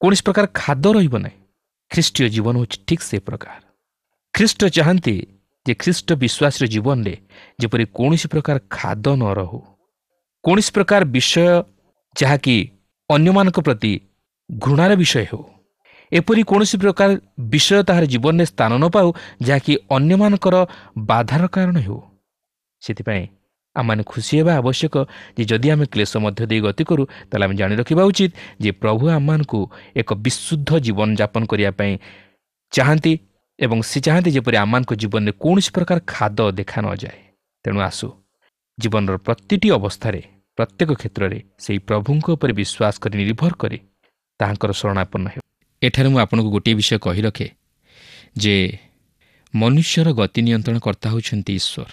Speaker 3: କୌଣସି ପ୍ରକାର ଖାଦ ରହିବ ନାହିଁ। ଖ୍ରୀଷ୍ଟୀୟ ଜୀବନ ହେଉଛି ଠିକ୍ ସେ ପ୍ରକାର। ଖ୍ରୀଷ୍ଟ ଚାହାନ୍ତି ଯେ ଖ୍ରୀଷ୍ଟ ବିଶ୍ୱାସୀର ଜୀବନରେ ଯେପରି କୌଣସି ପ୍ରକାର ଖାଦ ନ ରହୁ, କୌଣସି ପ୍ରକାର ବିଷୟ ଯାହାକି ଅନ୍ୟମାନଙ୍କ ପ୍ରତି ଘୃଣାର ବିଷୟ ହେଉ, ଏପରି କୌଣସି ପ୍ରକାର ବିଷୟ ତାହାର ଜୀବନରେ ସ୍ଥାନ ନ ପାଉ ଯାହାକି ଅନ୍ୟମାନଙ୍କର ବାଧାର କାରଣ ହେଉ। ସେଥିପାଇଁ ଆମମାନେ ଖୁସି ହେବା ଆବଶ୍ୟକ ଯେ ଯଦି ଆମେ କ୍ଲେଶ ମଧ୍ୟ ଦେଇ ଗତି କରୁ, ତାହେଲେ ଆମେ ଜାଣି ରଖିବା ଉଚିତ ଯେ ପ୍ରଭୁ ଆମମାନଙ୍କୁ ଏକ ବିଶୁଦ୍ଧ ଜୀବନଯାପନ କରିବା ପାଇଁ ଚାହାନ୍ତି ଏବଂ ସେ ଚାହାନ୍ତି ଯେପରି ଆମମାନଙ୍କ ଜୀବନରେ କୌଣସି ପ୍ରକାର ଖାଦ ଦେଖା ନଯାଏ। ତେଣୁ ଆସୁ ଜୀବନର ପ୍ରତିଟି ଅବସ୍ଥାରେ, ପ୍ରତ୍ୟେକ କ୍ଷେତ୍ରରେ ସେହି ପ୍ରଭୁଙ୍କ ଉପରେ ବିଶ୍ୱାସ କରି ନିର୍ଭର କରି ତାହାଙ୍କର ଶରଣାପନ୍ନ ହେଉ। ଏଠାରେ ମୁଁ ଆପଣଙ୍କୁ ଗୋଟିଏ ବିଷୟ କହି ରଖେ ଯେ ମନୁଷ୍ୟର ଗତି ନିୟନ୍ତ୍ରଣ କର୍ତ୍ତା ହେଉଛନ୍ତି ଈଶ୍ୱର।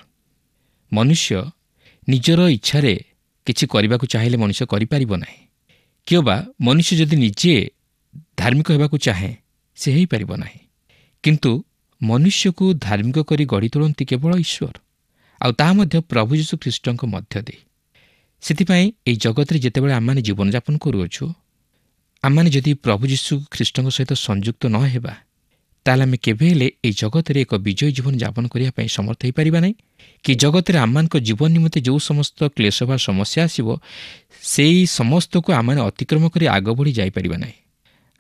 Speaker 3: ମନୁଷ୍ୟ ନିଜର ଇଚ୍ଛାରେ କିଛି କରିବାକୁ ଚାହିଁଲେ ମଣିଷ କରିପାରିବ ନାହିଁ। କିମ୍ବା ମନୁଷ୍ୟ ଯଦି ନିଜେ ଧାର୍ମିକ ହେବାକୁ ଚାହେଁ, ସେ ହୋଇପାରିବ ନାହିଁ। କିନ୍ତୁ ମନୁଷ୍ୟକୁ ଧାର୍ମିକ କରି ଗଢ଼ି ତୋଳନ୍ତି କେବଳ ଈଶ୍ୱର, ଆଉ ତାହା ମଧ୍ୟ ପ୍ରଭୁ ଯୀଶୁ ଖ୍ରୀଷ୍ଟଙ୍କ ମଧ୍ୟ ଦେଇ। ସେଥିପାଇଁ ଏହି ଜଗତରେ ଯେତେବେଳେ ଆମମାନେ ଜୀବନଯାପନ କରୁଅଛୁ, ଆମମାନେ ଯଦି ପ୍ରଭୁ ଯୀଶୁ ଖ୍ରୀଷ୍ଟଙ୍କ ସହିତ ସଂଯୁକ୍ତ ନ ହେବା, ତାହେଲେ ଆମେ କେବେ ହେଲେ ଏହି ଜଗତରେ ଏକ ବିଜୟୀ ଜୀବନଯାପନ କରିବା ପାଇଁ ସମର୍ଥ ହୋଇପାରିବା ନାହିଁ। କି ଜଗତରେ ଆମମାନଙ୍କ ଜୀବନ ନିମନ୍ତେ ଯେଉଁ ସମସ୍ତ କ୍ଲେଶ ବା ସମସ୍ୟା ଆସିବ, ସେହି ସମସ୍ତକୁ ଆମମାନେ ଅତିକ୍ରମ କରି ଆଗ ବଢ଼ି ଯାଇପାରିବା ନାହିଁ।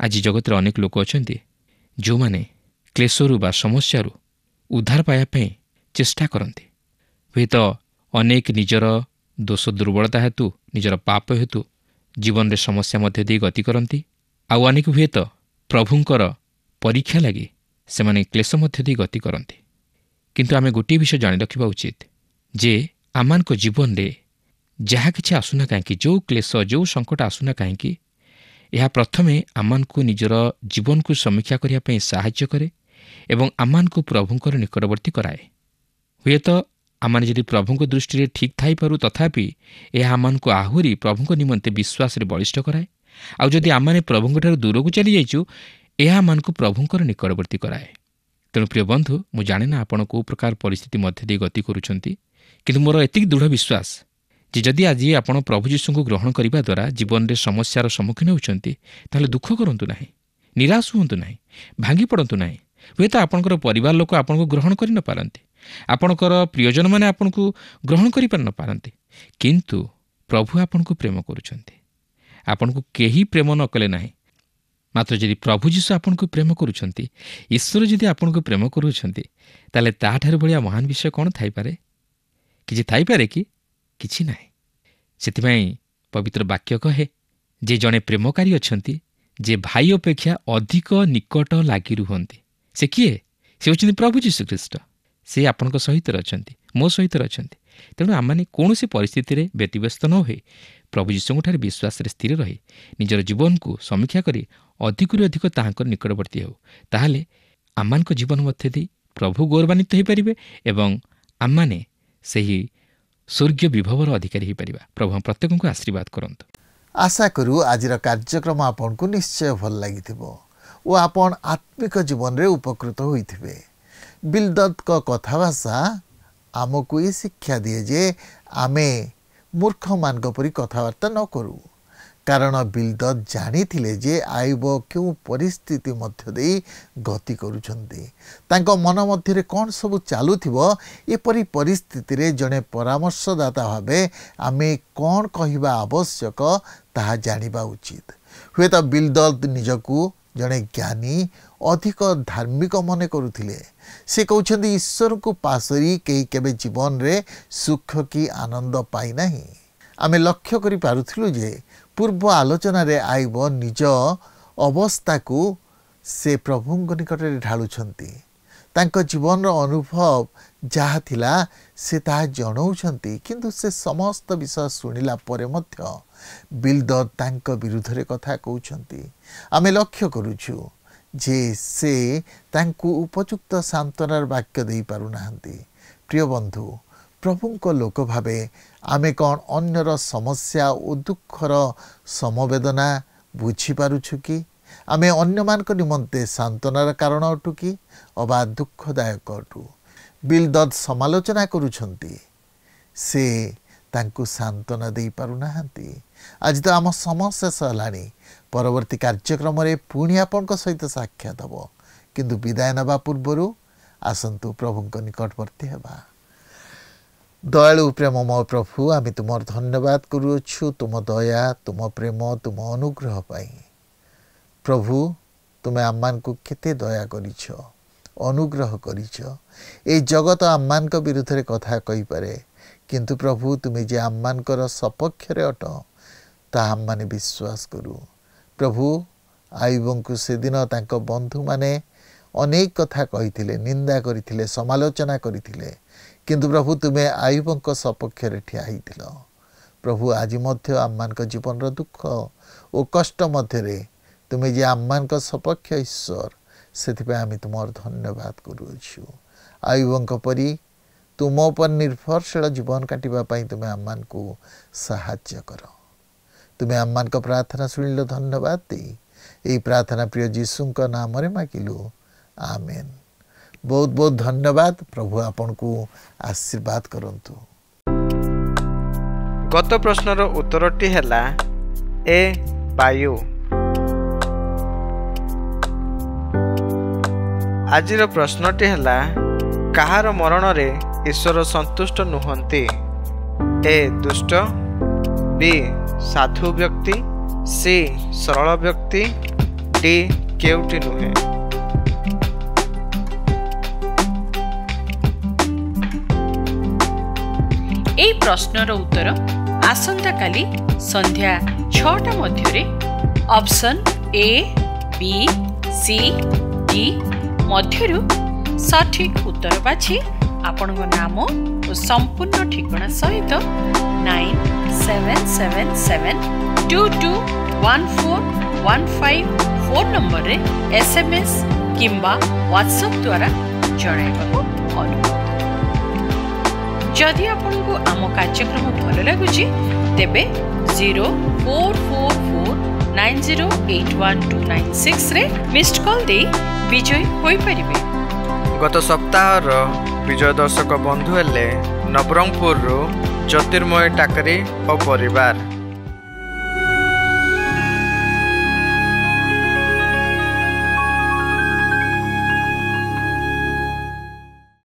Speaker 3: ଆଜି ଜଗତରେ ଅନେକ ଲୋକ ଅଛନ୍ତି ଯେଉଁମାନେ କ୍ଲେଶରୁ ବା ସମସ୍ୟାରୁ ଉଦ୍ଧାର ପାଇବା ପାଇଁ ଚେଷ୍ଟା କରନ୍ତି। ହୁଏତ ଅନେକ ନିଜର ଦୋଷ ଦୁର୍ବଳତା ହେତୁ, ନିଜର ପାପ ହେତୁ ଜୀବନରେ ସମସ୍ୟା ମଧ୍ୟ ଦେଇ ଗତି କରନ୍ତି। ଆଉ ଅନେକ ହୁଏତ ପ୍ରଭୁଙ୍କର ପରୀକ୍ଷା ଲାଗି ସେମାନେ କ୍ଲେଶ ମଧ୍ୟ ଦେଇ ଗତି କରନ୍ତି। କିନ୍ତୁ ଆମେ ଗୋଟିଏ ବିଷୟ ଜାଣି ରଖିବା ଉଚିତ ଯେ ଆମମାନଙ୍କ ଜୀବନରେ ଯାହା କିଛି ଆସୁନା କାହିଁକି, ଯେଉଁ କ୍ଲେଶ, ଯେଉଁ ସଙ୍କଟ ଆସୁନା କାହିଁକି, ଏହା ପ୍ରଥମେ ଆମମାନଙ୍କୁ ନିଜର ଜୀବନକୁ ସମୀକ୍ଷା କରିବା ପାଇଁ ସାହାଯ୍ୟ କରେ ଏବଂ ଆମମାନଙ୍କୁ ପ୍ରଭୁଙ୍କର ନିକଟବର୍ତ୍ତୀ କରାଏ। ହୁଏତ ଆମମାନେ ଯଦି ପ୍ରଭୁଙ୍କ ଦୃଷ୍ଟିରେ ଠିକ୍ ଥାଇପାରୁ, ତଥାପି ଏହା ଆମମାନଙ୍କୁ ଆହୁରି ପ୍ରଭୁଙ୍କ ନିମନ୍ତେ ବିଶ୍ୱାସରେ ବଳିଷ୍ଠ କରାଏ। ଆଉ ଯଦି ଆମମାନେ ପ୍ରଭୁଙ୍କଠାରୁ ଦୂରକୁ ଚାଲିଯାଇଛୁ, ଏହା ଆମମାନଙ୍କୁ ପ୍ରଭୁଙ୍କର ନିକଟବର୍ତ୍ତୀ କରାଏ। ତେଣୁ ପ୍ରିୟ ବନ୍ଧୁ, ମୁଁ ଜାଣେ ନା ଆପଣ କେଉଁ ପ୍ରକାର ପରିସ୍ଥିତି ମଧ୍ୟ ଦେଇ ଗତି କରୁଛନ୍ତି, କିନ୍ତୁ ମୋର ଏତିକି ଦୃଢ଼ ବିଶ୍ୱାସ ଯେ ଯଦି ଆଜି ଆପଣ ପ୍ରଭୁ ଯୀଶୁଙ୍କୁ ଗ୍ରହଣ କରିବା ଦ୍ୱାରା ଜୀବନରେ ସମସ୍ୟାର ସମ୍ମୁଖୀନ ହେଉଛନ୍ତି, ତାହେଲେ ଦୁଃଖ କରନ୍ତୁ ନାହିଁ, ନିରାଶ ହୁଅନ୍ତୁ ନାହିଁ, ଭାଙ୍ଗି ପଡ଼ନ୍ତୁ ନାହିଁ। ହୁଏତ ଆପଣଙ୍କର ପରିବାର ଲୋକ ଆପଣଙ୍କୁ ଗ୍ରହଣ କରିନପାରନ୍ତି, ଆପଣଙ୍କର ପ୍ରିୟଜନମାନେ ଆପଣଙ୍କୁ ଗ୍ରହଣ କରିପାରିନପାରନ୍ତି, କିନ୍ତୁ ପ୍ରଭୁ ଆପଣଙ୍କୁ ପ୍ରେମ କରୁଛନ୍ତି। ଆପଣଙ୍କୁ କେହି ପ୍ରେମ ନ କଲେ ନାହିଁ, ମାତ୍ର ଯଦି ପ୍ରଭୁ ଯୀଶୁ ଆପଣଙ୍କୁ ପ୍ରେମ କରୁଛନ୍ତି, ଈଶ୍ୱର ଯଦି ଆପଣଙ୍କୁ ପ୍ରେମ କରୁଛନ୍ତି, ତାହେଲେ ତାହାଠାରୁ ଭଳିଆ ମହାନ ବିଷୟ କ'ଣ ଥାଇପାରେ? କିଛି ଥାଇପାରେ କି? କିଛି ନାହିଁ। ସେଥିପାଇଁ ପବିତ୍ର ବାକ୍ୟ କହେ ଯେ ଜଣେ ପ୍ରେମକାରୀ ଅଛନ୍ତି, ଯେ ଭାଇ ଅପେକ୍ଷା ଅଧିକ ନିକଟ ଲାଗି ରୁହନ୍ତି। ସେ କିଏ? ସେ ହେଉଛନ୍ତି ପ୍ରଭୁ ଯୀଶୁ ଖ୍ରୀଷ୍ଟ। ସେ ଆପଣଙ୍କ ସହିତ ଅଛନ୍ତି, ମୋ ସହିତ ଅଛନ୍ତି। ତେଣୁ ଆମମାନେ କୌଣସି ପରିସ୍ଥିତିରେ ବ୍ୟତିବ୍ୟସ୍ତ ନ ହୋଇ ପ୍ରଭୁ ଯୀଶୁଙ୍କଠାରେ ବିଶ୍ୱାସରେ ସ୍ଥିର ରହି ନିଜର ଜୀବନକୁ ସମୀକ୍ଷା କରି ଅଧିକରୁ ଅଧିକ ତାହାଙ୍କର ନିକଟବର୍ତ୍ତୀ ହେଉ। ତାହେଲେ ଆମମାନଙ୍କ ଜୀବନ ମଧ୍ୟ ଦେଇ ପ୍ରଭୁ ଗୌରବାନ୍ୱିତ ହୋଇପାରିବେ ଏବଂ ଆମମାନେ ସେହି ସ୍ୱର୍ଗୀୟ ବିଭବର ଅଧିକାରୀ ହୋଇପାରିବା। ପ୍ରଭୁ ପ୍ରତ୍ୟେକଙ୍କୁ ଆଶୀର୍ବାଦ କରନ୍ତୁ।
Speaker 1: ଆଶା କରୁ ଆଜିର କାର୍ଯ୍ୟକ୍ରମ ଆପଣଙ୍କୁ ନିଶ୍ଚୟ ଭଲ ଲାଗିଥିବ ଓ ଆପଣ ଆତ୍ମିକ ଜୀବନରେ ଉପକୃତ ହୋଇଥିବେ। ବିଲଦଦଙ୍କ କଥାଭାଷା ଆମକୁ ଏ ଶିକ୍ଷା ଦିଏ ଯେ ଆମେ ମୂର୍ଖମାନଙ୍କ ପରି କଥାବାର୍ତ୍ତା ନ କରୁ, କାରଣ ବିଲଦଦ ଜାଣିଥିଲେ ଯେ ଆୟୁବ କେଉଁ ପରିସ୍ଥିତି ମଧ୍ୟ ଦେଇ ଗତି କରୁଛନ୍ତି। ତାଙ୍କ ମନ ମଧ୍ୟରେ କ'ଣ ସବୁ ଚାଲୁଥିବ, ଏପରି ପରିସ୍ଥିତିରେ ଜଣେ ପରାମର୍ଶଦାତା ଭାବେ ଆମେ କ'ଣ କହିବା ଆବଶ୍ୟକ ତାହା ଜାଣିବା ଉଚିତ। ହୁଏତ ବିଲଦଦ ନିଜକୁ ଜଣେ ଜ୍ଞାନୀ, ଅଧିକ ଧାର୍ମିକ ମନେ କରୁଥିଲେ। ସେ କହୁଛନ୍ତି ଈଶ୍ୱରଙ୍କୁ ପାଶୋରି କେହି କେବେ ଜୀବନରେ ସୁଖ କି ଆନନ୍ଦ ପାଇନାହିଁ। ଆମେ ଲକ୍ଷ୍ୟ କରିପାରୁଥିଲୁ ଯେ ପୂର୍ବ ଆଲୋଚନାରେ ଆୟୁବ ନିଜ ଅବସ୍ଥାକୁ ସେ ପ୍ରଭୁଙ୍କ ନିକଟରେ ଢାଳୁଛନ୍ତି। ତାଙ୍କ ଜୀବନର ଅନୁଭବ ଯାହା ଥିଲା ସେ ତାହା ଜଣାଉଛନ୍ତି, କିନ୍ତୁ ସେ ସମସ୍ତ ବିଷୟ ଶୁଣିଲା ପରେ ମଧ୍ୟ ବିଲଦଦ ତାଙ୍କ ବିରୁଦ୍ଧରେ କଥା କହୁଛନ୍ତି। ଆମେ ଲକ୍ଷ୍ୟ କରୁଛୁ ଯେ ସେ ତାଙ୍କୁ ଉପଯୁକ୍ତ ସାନ୍ତ୍ୱନାର ବାକ୍ୟ ଦେଇପାରୁନାହାନ୍ତି। ପ୍ରିୟ ବନ୍ଧୁ, ପ୍ରଭୁଙ୍କ ଲୋକ ଭାବେ ଆମେ କ'ଣ ଅନ୍ୟର ସମସ୍ୟା ଓ ଦୁଃଖର ସମବେଦନା ବୁଝିପାରୁଛୁ କି? ଆମେ ଅନ୍ୟମାନଙ୍କ ନିମନ୍ତେ ସାନ୍ତ୍ୱନାର କାରଣ ଅଟୁ କି ଅବା ଦୁଃଖଦାୟକ ଅଟୁ? ବିଲଦଦ ସମାଲୋଚନା କରୁଛନ୍ତି, ସେ ତାଙ୍କୁ ସାନ୍ତ୍ୱନା ଦେଇପାରୁନାହାନ୍ତି। ଆଜି ତ ଆମ ସମୟ ଶେଷ ହେଲାଣି। ପରବର୍ତ୍ତୀ କାର୍ଯ୍ୟକ୍ରମରେ ପୁଣି ଆପଣଙ୍କ ସହିତ ସାକ୍ଷାତ ହେବ, କିନ୍ତୁ ବିଦାୟ ନେବା ପୂର୍ବରୁ ଆସନ୍ତୁ ପ୍ରଭୁଙ୍କ ନିକଟବର୍ତ୍ତୀ ହେବା। ଦୟାଳୁ ପ୍ରେମମୟ ପ୍ରଭୁ, ଆମେ ତୁମର ଧନ୍ୟବାଦ କରୁଅଛୁ ତୁମ ଦୟା, ତୁମ ପ୍ରେମ, ତୁମ ଅନୁଗ୍ରହ ପାଇଁ। ପ୍ରଭୁ, ତୁମେ ଆମମାନଙ୍କୁ କେତେ ଦୟା କରିଛ, ଅନୁଗ୍ରହ କରିଛ। এই ଜଗତ ଆମମାନଙ୍କ ବିରୁଦ୍ଧରେ କଥା କହିପାରେ, କିନ୍ତୁ ପ୍ରଭୁ ତୁମେ ଯେ ଆମମାନଙ୍କର ସପକ୍ଷରେ ଅଟ ତାହା ଆମମାନେ ବିଶ୍ୱାସ କରୁ। ପ୍ରଭୁ, ଆୟୁବଙ୍କୁ ସେଦିନ ତାଙ୍କ ବନ୍ଧୁମାନେ ଅନେକ କଥା କହିଥିଲେ, ନିନ୍ଦା କରିଥିଲେ, ସମାଲୋଚନା କରିଥିଲେ, କିନ୍ତୁ ପ୍ରଭୁ ତୁମେ ଆୟୁବଙ୍କ ସପକ୍ଷରେ ଠିଆ ହେଇଥିଲ। ପ୍ରଭୁ, ଆଜି ମଧ୍ୟ ଆମମାନଙ୍କ ଜୀବନର ଦୁଃଖ ଓ କଷ୍ଟ ମଧ୍ୟରେ ତୁମେ ଯେ ଆମମାନଙ୍କ ସପକ୍ଷ ଈଶ୍ୱର, ସେଥିପାଇଁ ଆମେ ତୁମର ଧନ୍ୟବାଦ କରୁଅଛୁ। ଆୟୁବଙ୍କ ପରି ତୁମ ଉପରେ ନିର୍ଭରଶୀଳ ଜୀବନ କାଟିବା ପାଇଁ ତୁମେ ଆମମାନଙ୍କୁ ସାହାଯ୍ୟ କର। ତୁମେ ଆମମାନଙ୍କ ପ୍ରାର୍ଥନା ଶୁଣିଲ, ଧନ୍ୟବାଦ ଦେଇ ଏହି ପ୍ରାର୍ଥନା ପ୍ରିୟ ଯୀଶୁଙ୍କ ନାମରେ ମାଗିଲୁ, ଆମେନ୍। ବହୁତ ବହୁତ ଧନ୍ୟବାଦ। ପ୍ରଭୁ ଆପଣଙ୍କୁ ଆଶୀର୍ବାଦ କରନ୍ତୁ।
Speaker 4: ଗତ ପ୍ରଶ୍ନର ଉତ୍ତରଟି ହେଲା ଏ ବାୟୁ। ଆଜିର ପ୍ରଶ୍ନଟି ହେଲା କାହାର ମରଣରେ ଈଶ୍ୱର ସନ୍ତୁଷ୍ଟ ନୁହନ୍ତି? ଏ ଦୁଷ୍ଟ, ବି ସାଧୁ ବ୍ୟକ୍ତି, ସି ସରଳ ବ୍ୟକ୍ତି, ଡି କେଉଁଟି ନୁହେଁ?
Speaker 5: এই প্রশ্নর উত্তর আসন্তাকালি সন্ধ্যা ৬টা মধ্যে option A, B, C, D মধ্যরু সঠিক উত্তর বাছি আপনার নাম ও সম্পূর্ণ ঠিকনা সহিত 9777221415 ফোন নম্বরে SMS কিংবা WhatsApp দ্বারা জଣାইବାକୁ অনুরোধ। जदि आपको आम कार्यक्रम भल लगुच तेबे 0444908126 रे मिस्ड कॉल दे विजय होई परिबे।
Speaker 4: गत सप्ताहर विजय दर्शक बंधु हेले नवरंगपुर ज्योतिर्मय टाकरी और परिवार।